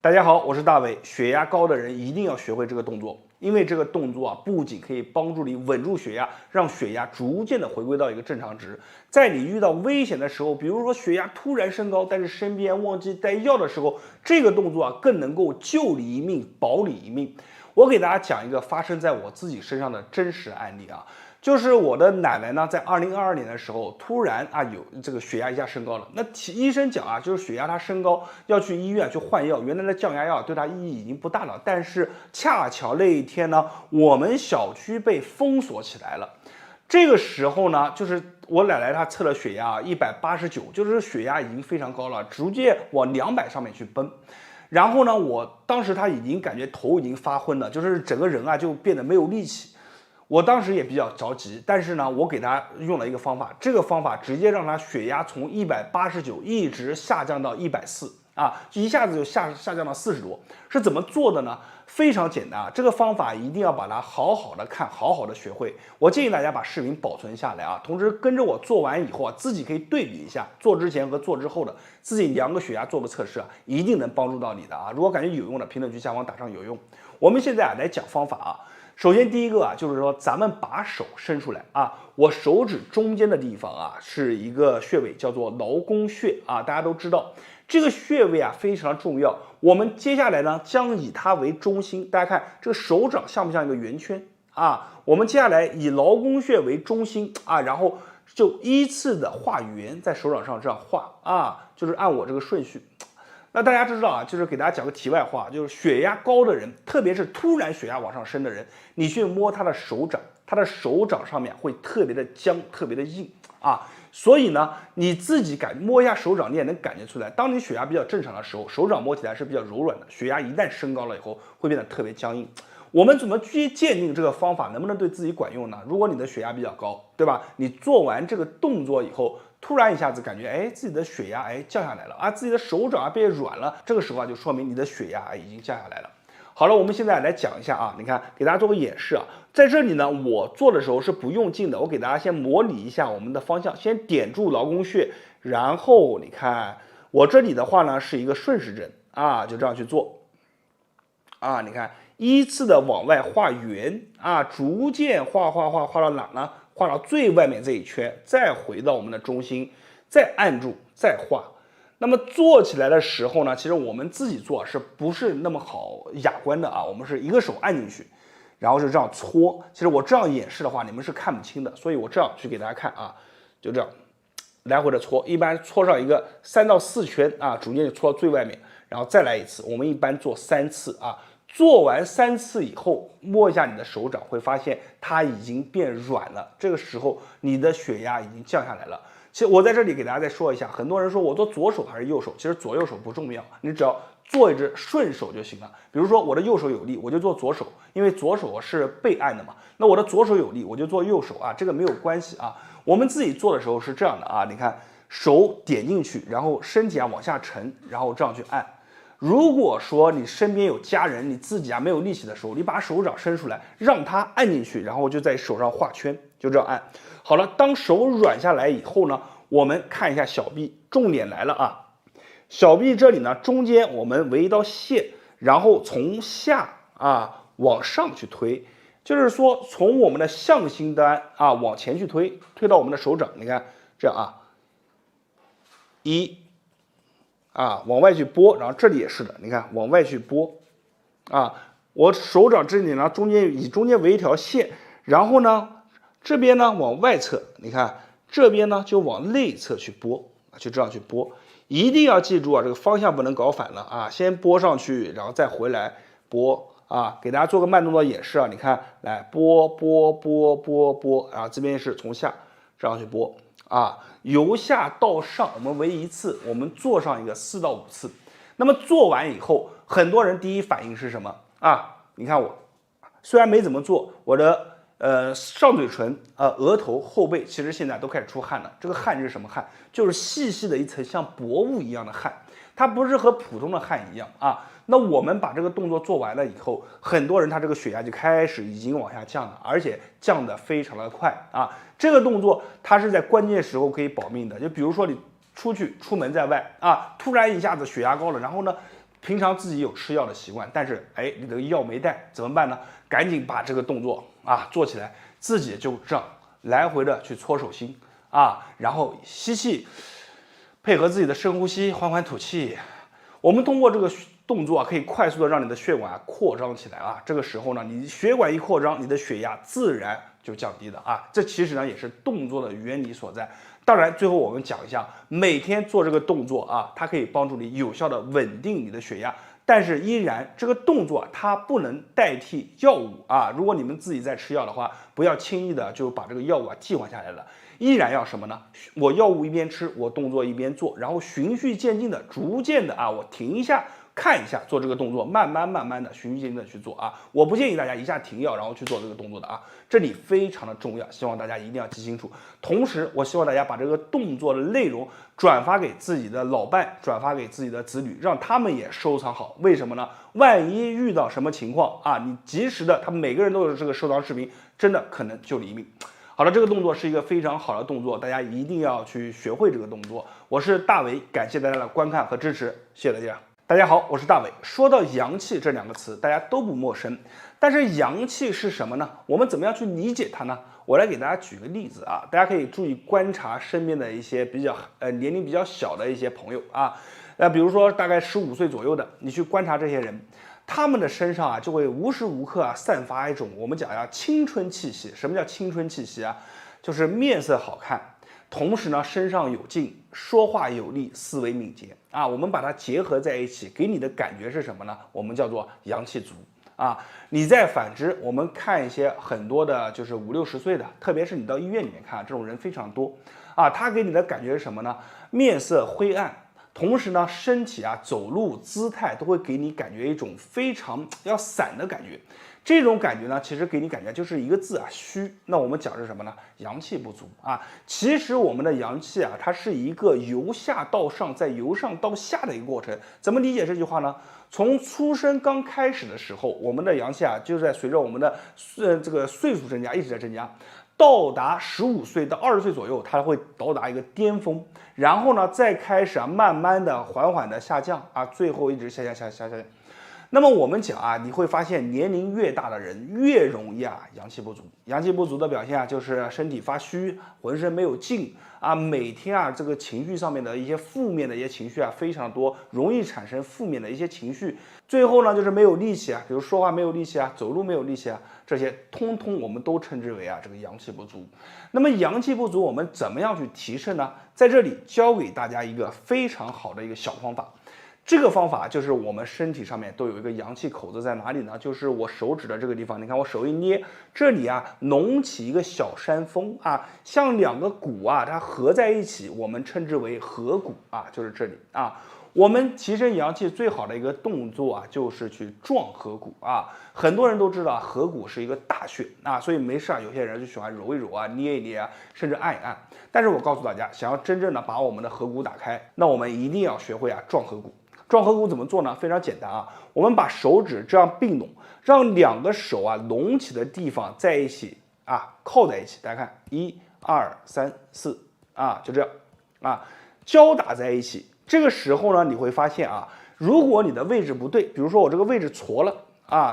大家好，我是大伟。血压高的人一定要学会这个动作，因为这个动作啊，不仅可以帮助你稳住血压，让血压逐渐的回归到一个正常值。在你遇到危险的时候，比如说血压突然升高，但是身边忘记带药的时候，这个动作啊，更能够救你一命，保你一命。我给大家讲一个发生在我自己身上的真实案例啊。就是我的奶奶呢，在2022年的时候，突然啊有这个血压一下升高了。那医生讲啊，就是血压它升高要去医院去换药，原来的降压药对它意义已经不大了。但是恰巧那一天呢，我们小区被封锁起来了。这个时候呢，就是我奶奶她测了血压189，就是血压已经非常高了，逐渐往200上面去奔。然后呢，我当时她已经感觉头已经发昏了，就是整个人啊就变得没有力气。我当时也比较着急，但是呢，我给他用了一个方法，这个方法直接让他血压从189一直下降到140啊，就一下子就下降到40多。是怎么做的呢？非常简单啊，这个方法一定要把它好好的看，好好的学会。我建议大家把视频保存下来啊，同时跟着我做完以后啊，自己可以对比一下做之前和做之后的，自己量个血压做个测试啊，一定能帮助到你的啊。如果感觉有用的，评论区下方打上有用。我们现在啊来讲方法啊。首先，第一个啊，就是说咱们把手伸出来啊，我手指中间的地方啊，是一个穴位，叫做劳宫穴啊，大家都知道这个穴位啊非常重要。我们接下来呢，将以它为中心，大家看这个手掌像不像一个圆圈啊？我们接下来以劳宫穴为中心啊，然后就依次的画圆，在手掌上这样画啊，就是按我这个顺序。那大家知道啊，就是给大家讲个题外话，就是血压高的人，特别是突然血压往上升的人，你去摸他的手掌，他的手掌上面会特别的僵，特别的硬啊。所以呢，你自己摸一下手掌，你也能感觉出来，当你血压比较正常的时候，手掌摸起来是比较柔软的；血压一旦升高了以后，会变得特别僵硬。我们怎么去鉴定这个方法能不能对自己管用呢？如果你的血压比较高，对吧？你做完这个动作以后，突然一下子感觉，自己的血压降下来了啊，自己的手掌变软了，这个时候啊就说明你的血压已经降下来了。好了，我们现在来讲一下啊，你看给大家做个演示啊，在这里呢，我做的时候是不用劲的，我给大家先模拟一下我们的方向，先点住劳宫穴，然后你看我这里的话呢是一个顺时针啊，就这样去做啊，你看依次的往外画圆啊，逐渐画到哪呢？画到最外面这一圈，再回到我们的中心，再按住，再画。那么做起来的时候呢，其实我们自己做是不是那么好雅观的啊？我们是一个手按进去，然后是这样搓。其实我这样演示的话，你们是看不清的，所以我这样去给大家看啊，就这样来回的搓，一般搓上一个3到4圈啊，逐渐就搓到最外面，然后再来一次。我们一般做3次啊。做完3次以后，摸一下你的手掌，会发现它已经变软了。这个时候，你的血压已经降下来了。其实我在这里给大家再说一下，很多人说我做左手还是右手，其实左右手不重要，你只要做一只顺手就行了。比如说我的右手有力，我就做左手，因为左手是背按的嘛。那我的左手有力，我就做右手啊，这个没有关系啊。我们自己做的时候是这样的啊，你看手点进去，然后身体啊往下沉，然后这样去按。如果说你身边有家人，你自己啊没有力气的时候，你把手掌伸出来，让他按进去，然后就在手上画圈，就这样按。好了，当手软下来以后呢，我们看一下小臂，重点来了啊！小臂这里呢，中间我们围一道线，然后从下啊往上去推，就是说从我们的向心端啊往前去推，推到我们的手掌，你看这样啊，往外去拨，然后这里也是的，你看往外去拨，啊，我手掌这里呢以中间为一条线，然后呢这边呢往外侧，你看这边呢就往内侧去拨，就这样去拨，一定要记住啊，这个方向不能搞反了啊，先拨上去，然后再回来拨啊，给大家做个慢动作演示啊，你看来拨，然后这边是从下这样去拨。啊，由下到上，我们为一次，我们做上一个4到5次。那么做完以后，很多人第一反应是什么啊？你看我虽然没怎么做，我的上嘴唇、额头、后背，其实现在都开始出汗了。这个汗是什么汗？就是细细的一层像薄雾一样的汗，它不是和普通的汗一样啊。那我们把这个动作做完了以后，很多人他这个血压就开始已经往下降了，而且降得非常的快啊。这个动作它是在关键时候可以保命的，就比如说你出门在外啊，突然一下子血压高了，然后呢平常自己有吃药的习惯，但是你这个药没带怎么办呢？赶紧把这个动作做起来，自己就这样来回的去搓手心然后吸气，配合自己的深呼吸，缓缓吐气。我们通过这个动作可以快速的让你的血管扩张起来这个时候呢，你血管一扩张，你的血压自然就降低了这其实呢也是动作的原理所在。当然，最后我们讲一下，每天做这个动作它可以帮助你有效的稳定你的血压。但是依然，这个动作它不能代替药物如果你们自己在吃药的话，不要轻易的就把这个药物替换下来了。依然要什么呢？我药物一边吃，我动作一边做，然后循序渐进的、逐渐的我停一下。看一下做这个动作，慢慢的循序渐进的去做我不建议大家一下停药然后去做这个动作的这里非常的重要，希望大家一定要记清楚。同时，我希望大家把这个动作的内容转发给自己的老伴，转发给自己的子女，让他们也收藏好。为什么呢？万一遇到什么情况你及时的，他们每个人都有这个收藏视频，真的可能救你一命。好了，这个动作是一个非常好的动作，大家一定要去学会这个动作。我是大伟，感谢大家的观看和支持，谢谢大家。大家好，我是大伟。说到阳气这两个词，大家都不陌生，但是阳气是什么呢？我们怎么样去理解它呢？我来给大家举个例子大家可以注意观察身边的一些比较年龄比较小的一些朋友比如说大概15岁左右的，你去观察这些人，他们的身上就会无时无刻散发一种我们讲青春气息。什么叫青春气息就是面色好看，同时呢身上有劲，说话有力，思维敏捷我们把它结合在一起，给你的感觉是什么呢？我们叫做阳气足你再反之，我们看一些很多的就是5、60岁的，特别是你到医院里面看这种人非常多他给你的感觉是什么呢？面色灰暗，同时呢身体走路姿态都会给你感觉一种非常要散的感觉。这种感觉呢，其实给你感觉就是一个字虚。那我们讲是什么呢？阳气不足其实我们的阳气它是一个由下到上，再由上到下的一个过程。怎么理解这句话呢？从出生刚开始的时候，我们的阳气就在随着我们的这个岁数增加一直在增加，到达15岁到20岁左右，它会到达一个巅峰，然后呢再开始慢慢的缓缓的下降最后一直下降。那么我们讲你会发现年龄越大的人越容易阳气不足。阳气不足的表现就是身体发虚，浑身没有劲每天这个情绪上面的一些负面的一些情绪非常多，容易产生负面的一些情绪。最后呢就是没有力气比如说话没有力气走路没有力气这些通通我们都称之为这个阳气不足。那么阳气不足我们怎么样去提升呢？在这里教给大家一个非常好的一个小方法。这个方法就是我们身体上面都有一个阳气口子，在哪里呢？就是我手指的这个地方，你看我手一捏，这里隆起一个小山峰像两个骨它合在一起，我们称之为合谷就是这里我们提升阳气最好的一个动作就是去撞合谷很多人都知道合谷是一个大穴所以没事有些人就喜欢揉一揉捏一捏甚至按一按。但是我告诉大家，想要真正的把我们的合谷打开，那我们一定要学会撞合谷。撞合谷怎么做呢？非常简单我们把手指这样并拢，让两个手隆起的地方在一起靠在一起。大家看，1、2、3、4就这样交打在一起。这个时候呢，你会发现如果你的位置不对，比如说我这个位置错了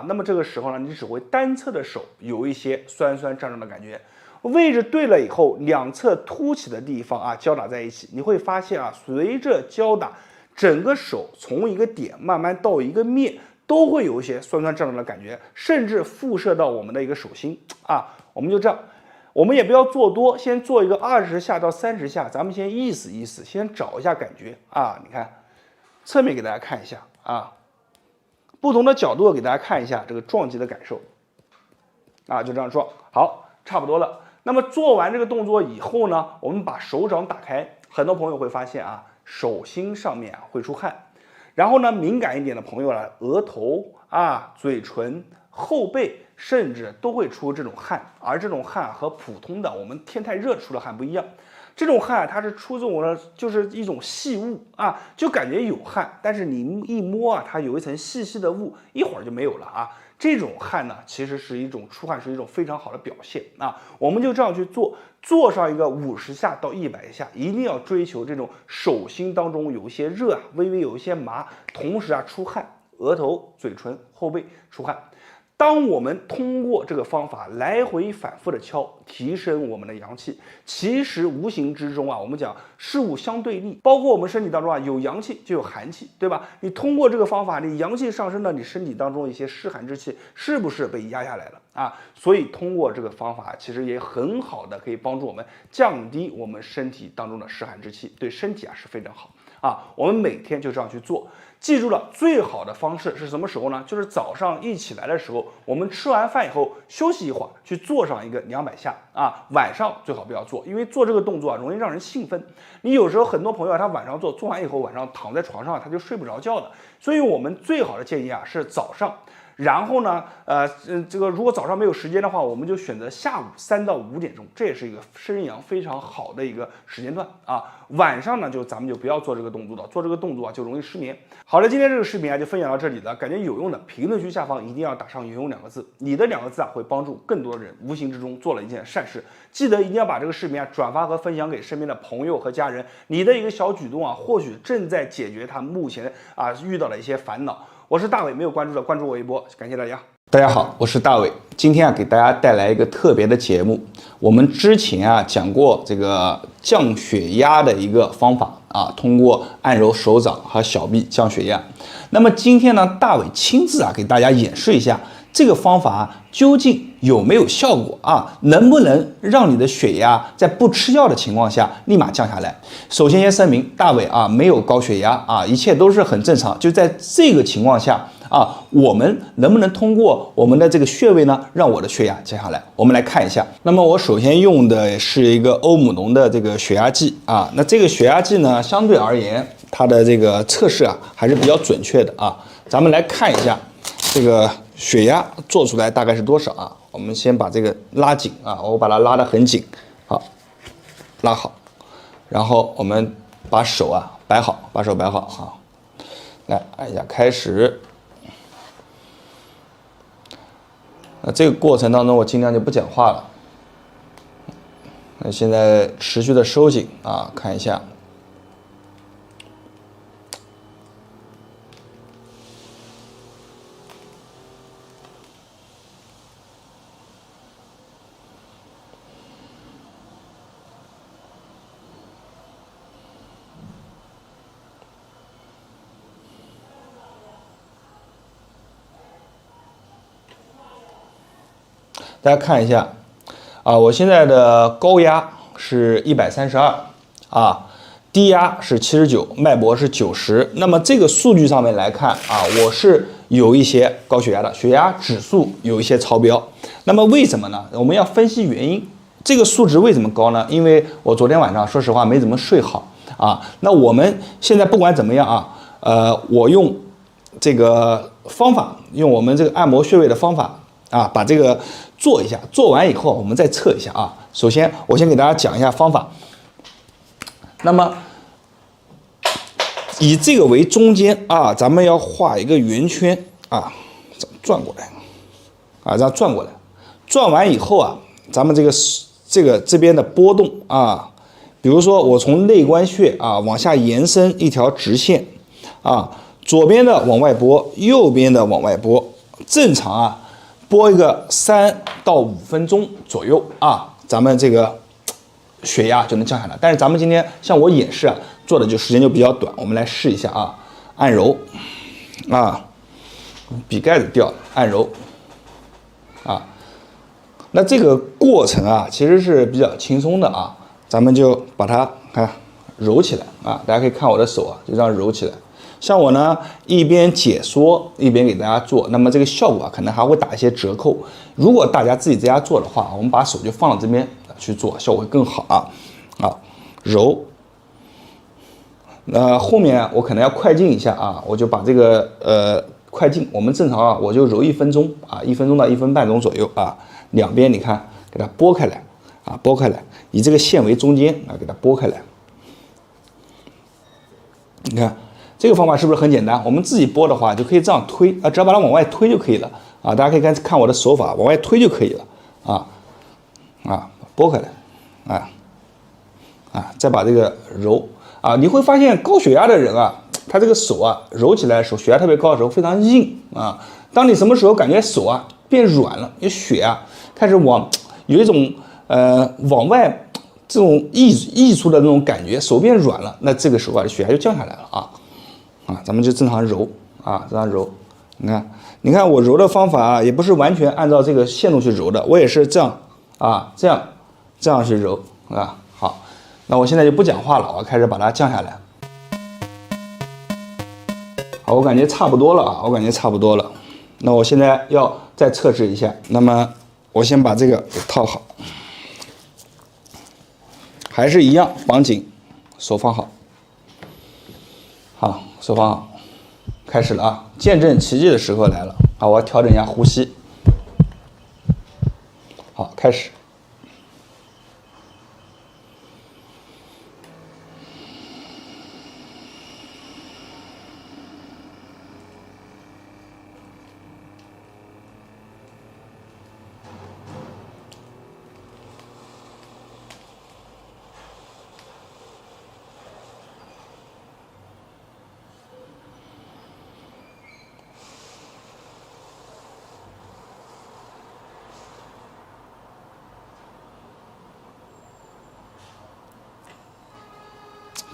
那么这个时候呢，你只会单侧的手有一些酸酸胀胀的感觉。位置对了以后，两侧凸起的地方交打在一起，你会发现随着交打，整个手从一个点慢慢到一个面，都会有一些酸酸胀胀的感觉，甚至辐射到我们的一个手心我们就这样，我们也不要做多，先做一个20下到30下，咱们先意思意思，先找一下感觉你看侧面给大家看一下不同的角度给大家看一下这个撞击的感受就这样撞，好，差不多了。那么做完这个动作以后呢，我们把手掌打开，很多朋友会发现手心上面会出汗，然后呢，敏感一点的朋友额头嘴唇、后背甚至都会出这种汗，而这种汗和普通的我们天太热出的汗不一样，这种汗啊，它是出自我的就是一种细雾啊，就感觉有汗，但是你一摸啊，它有一层细细的雾，一会儿就没有了啊。这种汗呢，其实是一种出汗，是一种非常好的表现啊。我们就这样去做，做上一个50下到100下，一定要追求这种手心当中有一些热啊，微微有一些麻，同时啊出汗，额头、嘴唇、后背出汗。当我们通过这个方法来回反复的敲，提升我们的阳气，其实无形之中啊，我们讲事物相对立，包括我们身体当中啊有阳气就有寒气，对吧？你通过这个方法，你阳气上升了，你身体当中一些湿寒之气是不是被压下来了啊？所以通过这个方法，其实也很好的可以帮助我们降低我们身体当中的湿寒之气，对身体啊是非常好啊。我们每天就这样去做。记住了，最好的方式是什么时候呢？就是早上一起来的时候，我们吃完饭以后休息一会儿，去做上一个200下啊。晚上最好不要做，因为做这个动作啊容易让人兴奋。你有时候很多朋友啊，他晚上做完以后，晚上躺在床上他就睡不着觉的。所以我们最好的建议啊是早上。然后呢，这个如果早上没有时间的话，我们就选择下午3到5点钟，这也是一个生阳非常好的一个时间段啊。晚上呢，咱们就不要做这个动作了，做这个动作啊就容易失眠。好了，今天这个视频啊就分享到这里了，感觉有用的，评论区下方一定要打上"有用"2个字，你的2个字啊会帮助更多的人，无形之中做了一件善事。记得一定要把这个视频啊转发和分享给身边的朋友和家人，你的一个小举动啊，或许正在解决他目前啊遇到的一些烦恼。我是大伟，没有关注的关注我一波，感谢大家。大家好，我是大伟，今天啊给大家带来一个特别的节目。我们之前啊讲过这个降血压的一个方法啊，通过按揉手掌和小臂降血压。那么今天呢，大伟亲自啊给大家演示一下这个方法究竟有没有效果啊？能不能让你的血压在不吃药的情况下立马降下来？首先声明，大伟啊没有高血压啊，一切都是很正常。就在这个情况下啊，我们能不能通过我们的这个穴位呢，让我的血压降下来？我们来看一下。那么我首先用的是一个欧姆龙的这个血压计啊，那这个血压计呢，相对而言它的这个测试啊还是比较准确的啊。咱们来看一下这个血压做出来大概是多少啊？我们先把这个拉紧啊，我把它拉得很紧，好，拉好，然后我们把手啊摆好，把手摆好啊，来按一下开始。那这个过程当中，我尽量就不讲话了。那现在持续的收紧啊，看一下。大家看一下啊，我现在的高压是132啊，低压是79，脉搏是90。那么这个数据上面来看啊，我是有一些高血压的，血压指数有一些超标。那么为什么呢？我们要分析原因。这个数值为什么高呢？因为我昨天晚上说实话没怎么睡好啊。那我们现在不管怎么样啊，我用这个方法，用我们这个按摩穴位的方法啊，把这个做一下，做完以后我们再测一下啊。首先，我先给大家讲一下方法。那么，以这个为中间啊，咱们要画一个圆圈啊，转过来啊，这样转过来。转完以后啊，咱们这边的波动啊，比如说我从内关穴啊往下延伸一条直线啊，左边的往外拨，右边的往外拨，正常啊。拨一个3到5分钟左右啊，咱们这个血压就能降下来。但是咱们今天像我演示啊，做的就时间就比较短，我们来试一下啊，按揉啊，笔盖子掉了，按揉啊，那这个过程啊其实是比较轻松的啊，咱们就把它看揉起来啊，大家可以看我的手啊，就这样揉起来。像我呢，一边解说一边给大家做，那么这个效果啊，可能还会打一些折扣。如果大家自己在家做的话，我们把手就放到这边去做，效果会更好啊。啊，揉。那后面我可能要快进一下啊，我就把这个快进，我们正常啊，我就揉1分钟啊，1分钟到1分半钟左右啊，两边你看给它拨开来啊，拨开来，以这个线为中间啊，给它拨开来。你看这个方法是不是很简单？我们自己拨的话就可以这样推啊，只要把它往外推就可以了啊。大家可以看我的手法，往外推就可以了啊，拨开来再把这个揉啊，你会发现高血压的人啊，他这个手啊揉起来的时候，血压特别高的时候非常硬啊。当你什么时候感觉手啊变软了，你血啊开始有一种往外这种溢出的那种感觉，手变软了，那这个时候啊血压就降下来了啊，咱们就正常揉啊，这样揉。你看我揉的方法啊，也不是完全按照这个线路去揉的，我也是这样啊，这样去揉啊。好，那我现在就不讲话了，我开始把它降下来。好，我感觉差不多了啊，那我现在要再测试一下，那么我先把这个给套好，还是一样绑紧，手放好。好，手放好，开始了啊！见证奇迹的时刻来了啊！我要调整一下呼吸。好，开始。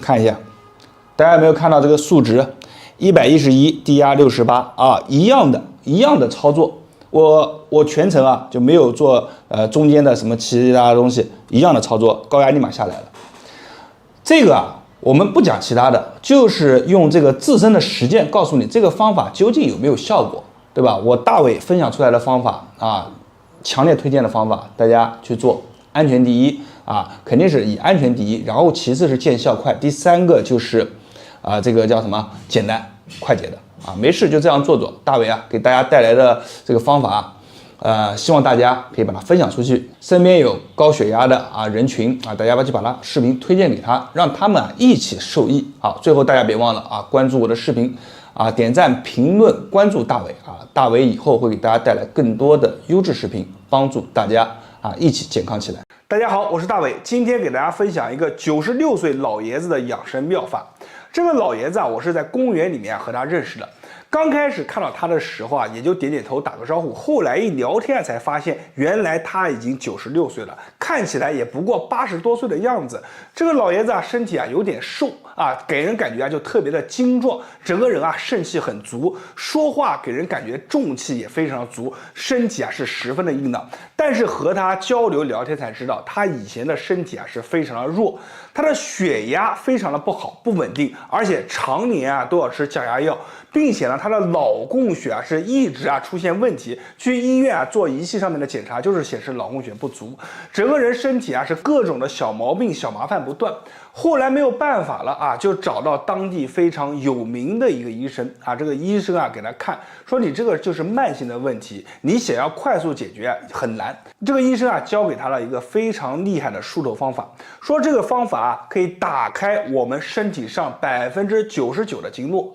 看一下，大家有没有看到这个数值？111，低压68啊，一样的操作。我全程啊就没有做中间的什么其他东西，一样的操作，高压立马下来了。这个啊，我们不讲其他的，就是用这个自身的实践告诉你这个方法究竟有没有效果，对吧？我大伟分享出来的方法啊，强烈推荐的方法，大家去做，安全第一。肯定是以安全第一，然后其次是见效快，第三个就是这个叫什么简单快捷的没事就这样做。大伟给大家带来的这个方法希望大家可以把它分享出去，身边有高血压的人群大家就把它视频推荐给他，让他们一起受益。好，最后大家别忘了关注我的视频点赞、评论、关注大伟大伟以后会给大家带来更多的优质视频，帮助大家一起健康起来。大家好，我是大伟，今天给大家分享一个96岁老爷子的养生妙法。这个老爷子我是在公园里面和他认识的。刚开始看到他的时候也就点点头打个招呼，后来一聊天才发现，原来他已经96岁了，看起来也不过80多岁的样子。这个老爷子身体有点瘦给人感觉就特别的精壮，整个人肾气很足，说话给人感觉重气也非常足，身体是十分的硬朗。但是和他交流聊天才知道，他以前的身体是非常的弱，他的血压非常的不好，不稳定，而且常年都要吃降压药，并且呢，他的脑供血是一直出现问题，去医院做仪器上面的检查，就是显示脑供血不足，整个人身体是各种的小毛病、小麻烦不断。后来没有办法了就找到当地非常有名的一个医生这个医生给他看，说你这个就是慢性的问题，你想要快速解决很难。这个医生教给他了一个非常厉害的梳头方法，说这个方法可以打开我们身体上99%的经络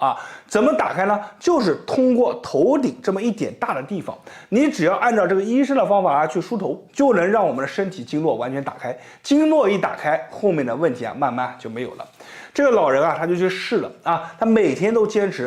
怎么打开呢？就是通过头顶这么一点大的地方，你只要按照这个医生的方法去梳头，就能让我们的身体经络完全打开。经络一打开，后面的问题慢慢就没有了。这个老人他就去试了他每天都坚持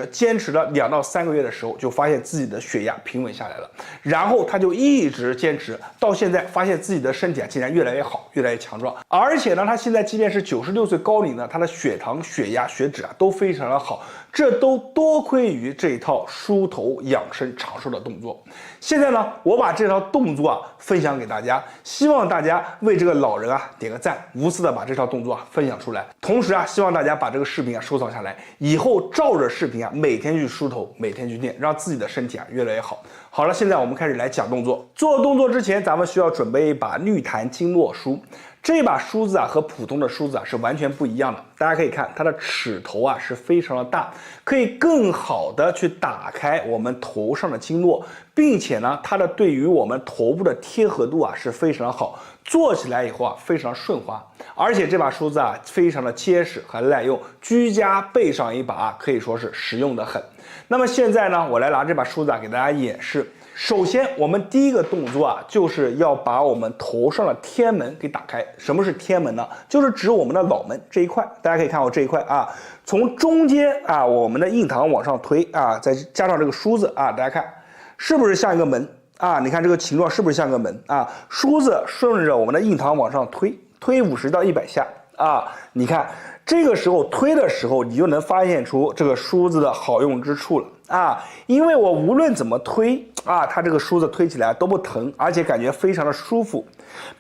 了2到3个月的时候，就发现自己的血压平稳下来了，然后他就一直坚持到现在，发现自己的身体竟然越来越好，越来越强壮。而且呢，他现在即便是96岁高龄他的血糖、血压、血脂都非常的好，这都多亏于这一套梳头养生长寿的动作。现在呢，我把这套动作分享给大家，希望大家为这个老人点个赞，无私的把这套动作分享出来。同时希望大家把这个视频收藏下来，以后照着视频每天去梳头，每天去练，让自己的身体越来越好。好了，现在我们开始来讲动作。做动作之前，咱们需要准备一把绿檀经络梳。这把梳子啊和普通的梳子啊是完全不一样的。大家可以看它的齿头啊是非常的大，可以更好的去打开我们头上的经络，并且呢它的对于我们头部的贴合度啊是非常的好，做起来以后啊非常顺滑。而且这把梳子啊非常的结实和耐用，居家备上一把可以说是实用的很。那么现在呢，我来拿这把梳子啊给大家演示。首先，我们第一个动作啊，就是要把我们头上的天门给打开。什么是天门呢？就是指我们的脑门这一块。大家可以看我这一块啊，从中间啊，我们的印堂往上推啊，再加上这个梳子啊，大家看是不是像一个门啊？你看这个形状是不是像一个门啊？梳子顺着我们的印堂往上推50到100下啊，你看这个时候推的时候，你就能发现出这个梳子的好用之处了。啊，因为我无论怎么推啊，它这个梳子推起来都不疼，而且感觉非常的舒服，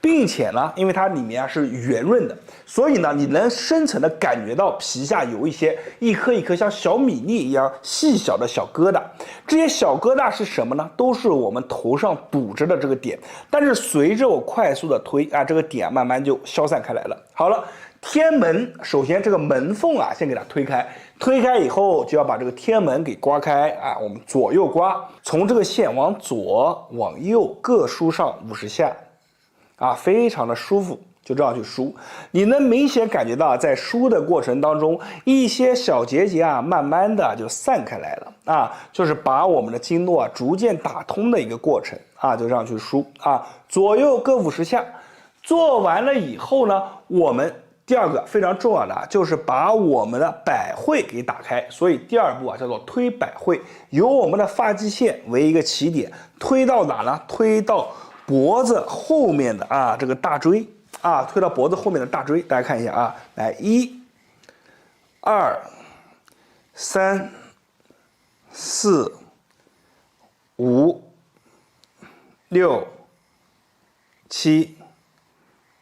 并且呢，因为它里面啊是圆润的，所以呢，你能深层的感觉到皮下有一颗一颗像小米粒一样细小的小疙瘩。这些小疙瘩是什么呢？都是我们头上堵着的这个点。但是随着我快速的推啊，这个点慢慢就消散开来了。好了。天门，首先这个门缝啊，先给它推开，推开以后就要把这个天门给刮开啊，我们左右刮，从这个线往左往右各梳上50下，啊，非常的舒服，就这样去梳，你能明显感觉到在梳的过程当中，一些小结节啊，慢慢的就散开来了啊，就是把我们的经络啊逐渐打通的一个过程啊，就这样去梳啊，左右各50下，做完了以后呢，我们第二个非常重要的啊，就是把我们的百会给打开，所以第二步啊叫做推百会，由我们的发际线为一个起点，推到哪呢？推到脖子后面的啊这个大椎啊，推到脖子后面的大椎，大家看一下啊，来1、2、3、4、5、6、7、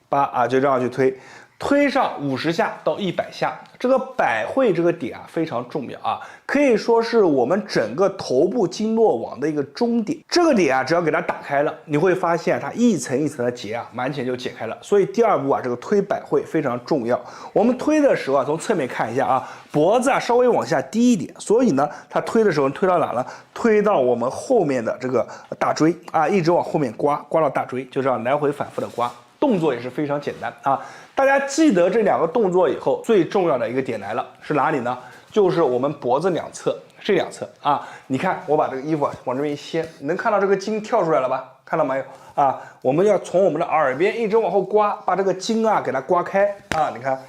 8啊，就这样去推。推上50下到100下，这个百会这个点啊非常重要啊，可以说是我们整个头部经络网的一个终点。这个点啊，只要给它打开了，你会发现它一层一层的结啊，完全就解开了。所以第二步啊，这个推百会非常重要。我们推的时候啊，从侧面看一下啊，脖子啊稍微往下低一点，所以呢，它推的时候推到哪了？推到我们后面的这个大椎啊，一直往后面刮，刮到大椎，就这样来回反复的刮。动作也是非常简单啊，大家记得这2个动作以后，最重要的一个点来了，是哪里呢？就是我们脖子两侧，这两侧啊。你看，我把这个衣服往这边一掀，你能看到这个筋跳出来了吧？看到没有啊？我们要从我们的耳边一直往后刮，把这个筋啊给它刮开啊。你看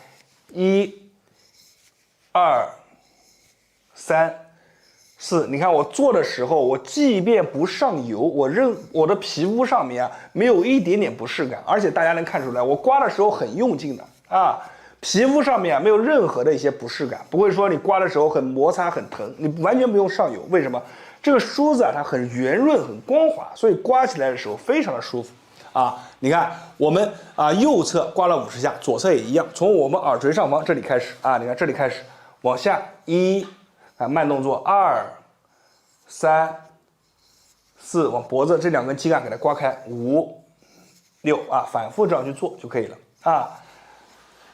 ，1、2、3、4，你看我做的时候，我即便不上油，我的皮肤上面啊没有一点点不适感，而且大家能看出来，我刮的时候很用劲的啊，皮肤上面啊没有任何的一些不适感，不会说你刮的时候很摩擦很疼，你完全不用上油。为什么？这个梳子啊它很圆润很光滑，所以刮起来的时候非常的舒服啊。你看我们啊右侧刮了50下，左侧也一样，从我们耳垂上方这里开始啊，你看这里开始往下1。啊，慢动作2、3、4，往脖子这2根筋啊给它刮开，5、6啊，反复这样去做就可以了啊。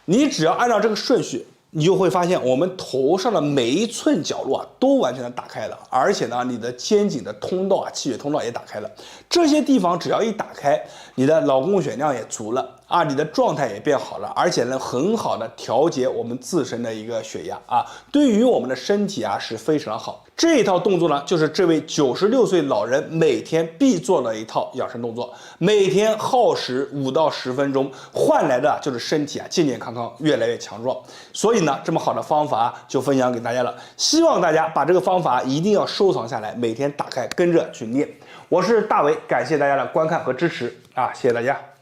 你只要按照这个顺序，你就会发现我们头上的每一寸角落啊都完全的打开了，而且呢，你的肩颈的通道啊、气血通道也打开了。这些地方只要一打开，你的脑供血量也足了啊，你的状态也变好了，而且能很好的调节我们自身的一个血压啊，对于我们的身体啊是非常好。这一套动作呢，就是这位96岁老人每天必做的一套养生动作，每天耗时5到10分钟，换来的就是身体啊健健康康，越来越强壮。所以呢，这么好的方法就分享给大家了，希望大家把这个方法一定要收藏下来，每天打开跟着去练。我是大为，感谢大家的观看和支持啊，谢谢大家。